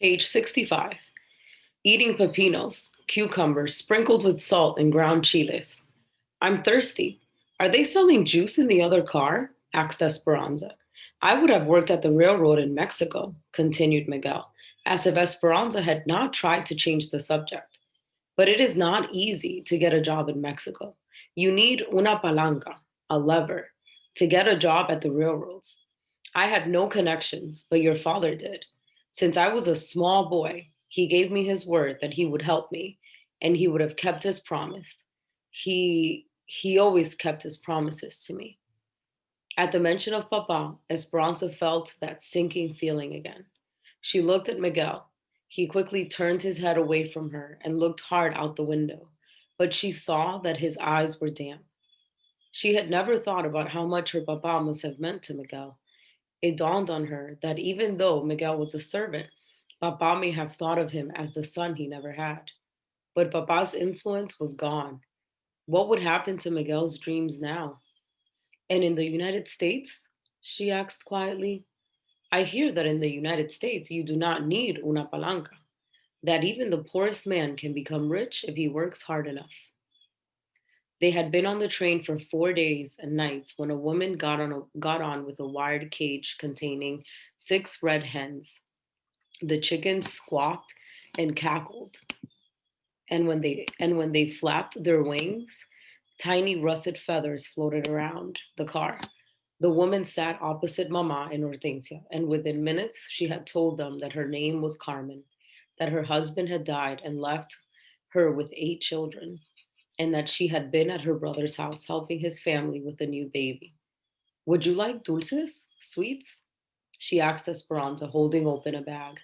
Page 65. Eating pepinos, cucumbers sprinkled with salt and ground chiles. I'm thirsty. Are they selling juice in the other car? Asked Esperanza. I would have worked at the railroad in Mexico, continued Miguel, as if Esperanza had not tried to change the subject. But it is not easy to get a job in Mexico. You need una palanca, a lever, to get a job at the railroads. I had no connections, but your father did. Since I was a small boy, he gave me his word that he would help me and he would have kept his promise. He always kept his promises to me. At the mention of Papa, Esperanza felt that sinking feeling again. She looked at Miguel. He quickly turned his head away from her and looked hard out the window, but she saw that his eyes were damp. She had never thought about how much her papa must have meant to Miguel. It dawned on her that even though Miguel was a servant, Papa may have thought of him as the son he never had. But Papa's influence was gone. What would happen to Miguel's dreams now? And in the United States? She asked quietly. I hear that in the United States you do not need una palanca, that even the poorest man can become rich if he works hard enough. They had been on the train for 4 days and nights when a woman got on with a wired cage containing 6 red hens. The chickens squawked and cackled, and when they flapped their wings, tiny russet feathers floated around the car. The woman sat opposite Mama and Hortensia, and within minutes she had told them that her name was Carmen, that her husband had died and left her with 8 children, and that she had been at her brother's house helping his family with a new baby. Would you like dulces? Sweets? She asked Esperanza, holding open a bag.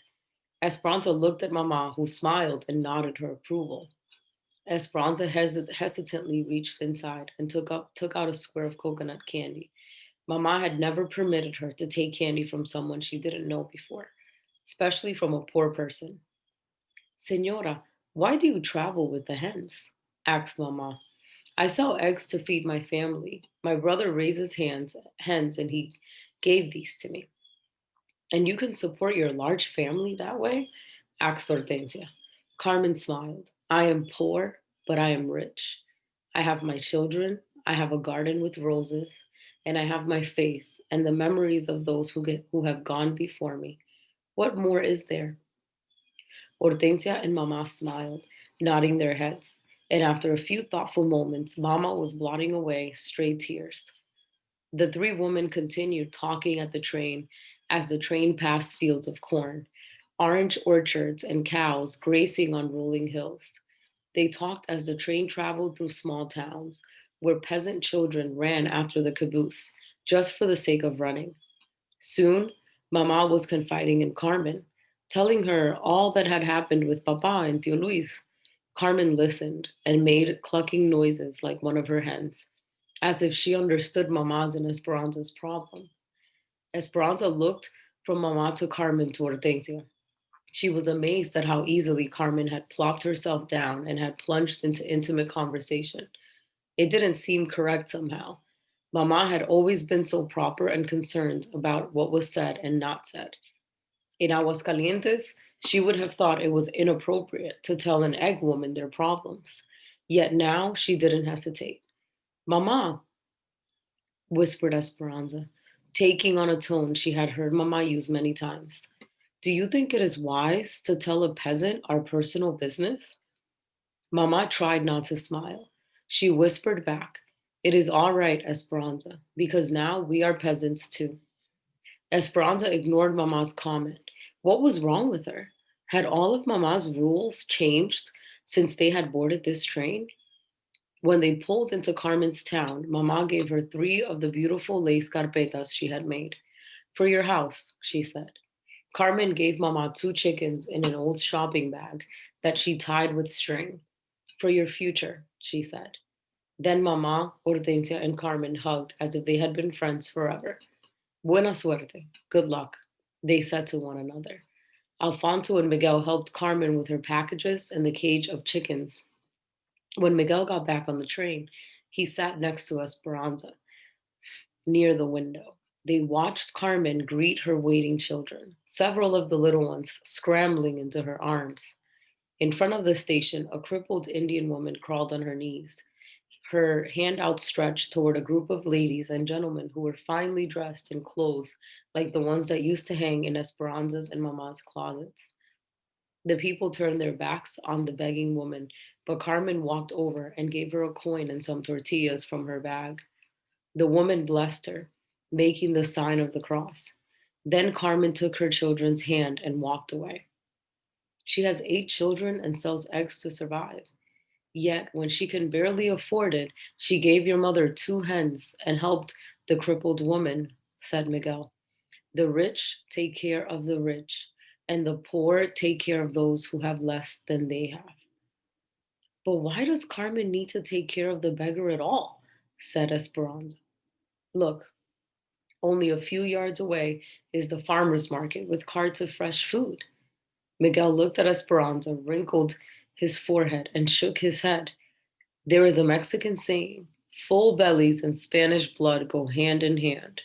Esperanza looked at Mama, who smiled and nodded her approval. Esperanza hesitantly reached inside and took out a square of coconut candy. Mama had never permitted her to take candy from someone she didn't know before, especially from a poor person. Senora, why do you travel with the hens? Asked Mama. I sell eggs to feed my family. My brother raises hens, and he gave these to me. And you can support your large family that way? Asked Hortensia. Carmen smiled. I am poor, but I am rich. I have my children, I have a garden with roses, and I have my faith and the memories of those who have gone before me. What more is there? Hortensia and Mama smiled, nodding their heads. And after a few thoughtful moments, Mama was blotting away stray tears. The three women continued talking at the train as the train passed fields of corn, orange orchards, and cows grazing on rolling hills. They talked as the train traveled through small towns where peasant children ran after the caboose just for the sake of running. Soon, Mama was confiding in Carmen, telling her all that had happened with Papa and Tio Luis. Carmen listened and made clucking noises like one of her hens, as if she understood Mama's and Esperanza's problem. Esperanza looked from Mama to Carmen to Hortensia. She was amazed at how easily Carmen had plopped herself down and had plunged into intimate conversation. It didn't seem correct somehow. Mama had always been so proper and concerned about what was said and not said. In Aguascalientes, she would have thought it was inappropriate to tell an egg woman their problems. Yet now she didn't hesitate. Mama, whispered Esperanza, taking on a tone she had heard Mama use many times. Do you think it is wise to tell a peasant our personal business? Mama tried not to smile. She whispered back, It is all right, Esperanza, because now we are peasants too. Esperanza ignored Mama's comment. What was wrong with her? Had all of Mama's rules changed since they had boarded this train? When they pulled into Carmen's town, Mama gave her 3 of the beautiful lace carpetas she had made. For your house, she said. Carmen gave Mama 2 chickens in an old shopping bag that she tied with string. For your future, she said. Then Mama, Hortensia, and Carmen hugged as if they had been friends forever. Buena suerte. Good luck, they said to one another. Alfonso and Miguel helped Carmen with her packages and the cage of chickens. When Miguel got back on the train, he sat next to Esperanza near the window. They watched Carmen greet her waiting children, several of the little ones scrambling into her arms. In front of the station, a crippled Indian woman crawled on her knees, her hand outstretched toward a group of ladies and gentlemen who were finely dressed in clothes like the ones that used to hang in Esperanza's and Mama's closets. The people turned their backs on the begging woman, but Carmen walked over and gave her a coin and some tortillas from her bag. The woman blessed her, making the sign of the cross. Then Carmen took her children's hand and walked away. She has 8 children and sells eggs to survive. Yet, when she can barely afford it, she gave your mother 2 hens and helped the crippled woman, said Miguel. The rich take care of the rich, and the poor take care of those who have less than they have. But why does Carmen need to take care of the beggar at all? Said Esperanza. Look, only a few yards away is the farmer's market with carts of fresh food. Miguel looked at Esperanza, wrinkled his forehead, and shook his head. There is a Mexican saying, full bellies and Spanish blood go hand in hand.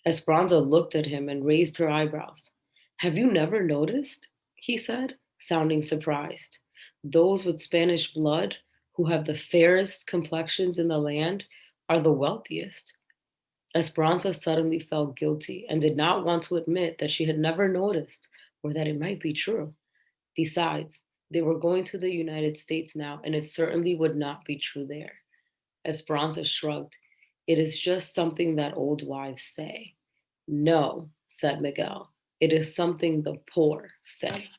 Esperanza looked at him and raised her eyebrows. Have you never noticed? He said, sounding surprised. Those with Spanish blood, who have the fairest complexions in the land, are the wealthiest. Esperanza suddenly felt guilty and did not want to admit that she had never noticed or that it might be true. Besides, they were going to the United States now, and it certainly would not be true there. Esperanza shrugged. It is just something that old wives say. No, said Miguel. It is something the poor say.